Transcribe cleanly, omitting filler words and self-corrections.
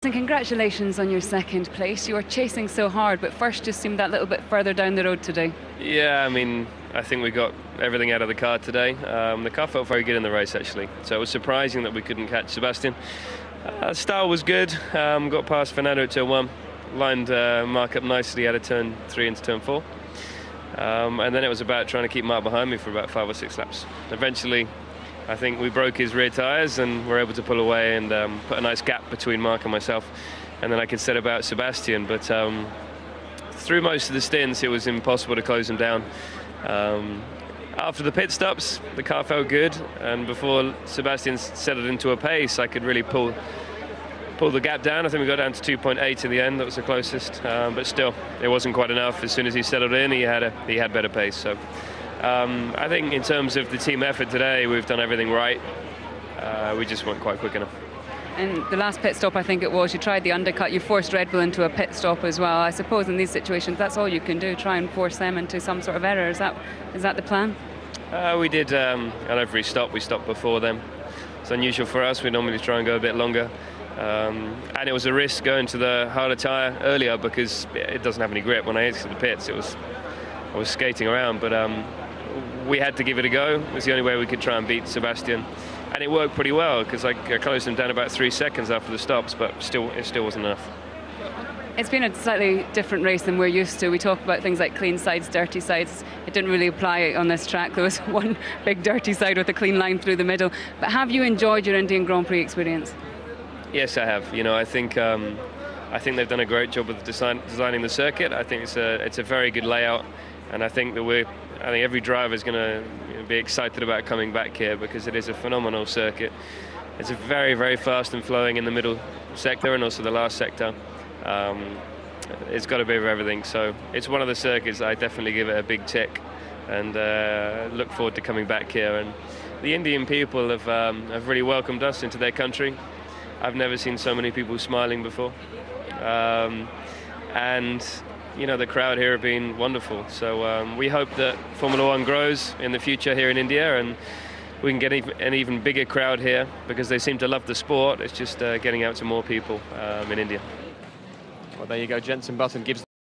And congratulations on your second place. You were chasing so hard, but first just seemed that little bit further down the road today. Yeah, I mean, I think we got everything out of the car today. The car felt very good in the race, actually. So it was surprising that we couldn't catch Sebastian. Style was good. Got past Fernando at turn 1. Lined Mark up nicely out of turn 3 into turn 4. And then it was about trying to keep Mark behind me for about 5 or 6 laps. Eventually, I think we broke his rear tyres and were able to pull away and put a nice gap between Mark and myself. And then I could set about Sebastian. But through most of the stints, it was impossible to close him down. After the pit stops, the car felt good. And before Sebastian settled into a pace, I could really pull the gap down. I think we got down to 2.8 in the end. That was the closest. But still, it wasn't quite enough. As soon as he settled in, he had better pace. So I think in terms of the team effort today, we've done everything right. We just weren't quite quick enough. And the last pit stop, I think it was, you tried the undercut, you forced Red Bull into a pit stop as well. I suppose in these situations, that's all you can do, try and force them into some sort of error. Is that the plan? We did, on every stop, we stopped before them. It's unusual for us. We normally try and go a bit longer. And it was a risk going to the harder tyre earlier because it doesn't have any grip. When I exited the pits, I was skating around, but we had to give it a go. It was the only way we could try and beat Sebastian. And it worked pretty well because I closed him down about 3 seconds after the stops, but it still wasn't enough. It's been a slightly different race than we're used to. We talk about things like clean sides, dirty sides. It didn't really apply on this track. There was one big dirty side with a clean line through the middle. But have you enjoyed your Indian Grand Prix experience? Yes, I have. You know, I think they've done a great job with designing the circuit. I think it's a very good layout, and I think every driver is going to be excited about coming back here because it is a phenomenal circuit. It's a very, very fast and flowing in the middle sector and also the last sector. It's got a bit of everything, so it's one of the circuits I definitely give it a big tick and look forward to coming back here. And the Indian people have really welcomed us into their country. I've never seen so many people smiling before. And you know, the crowd here have been wonderful. So we hope that Formula One grows in the future here in India and we can get an even bigger crowd here because they seem to love the sport. It's just getting out to more people in India. Well, there you go. Jenson Button gives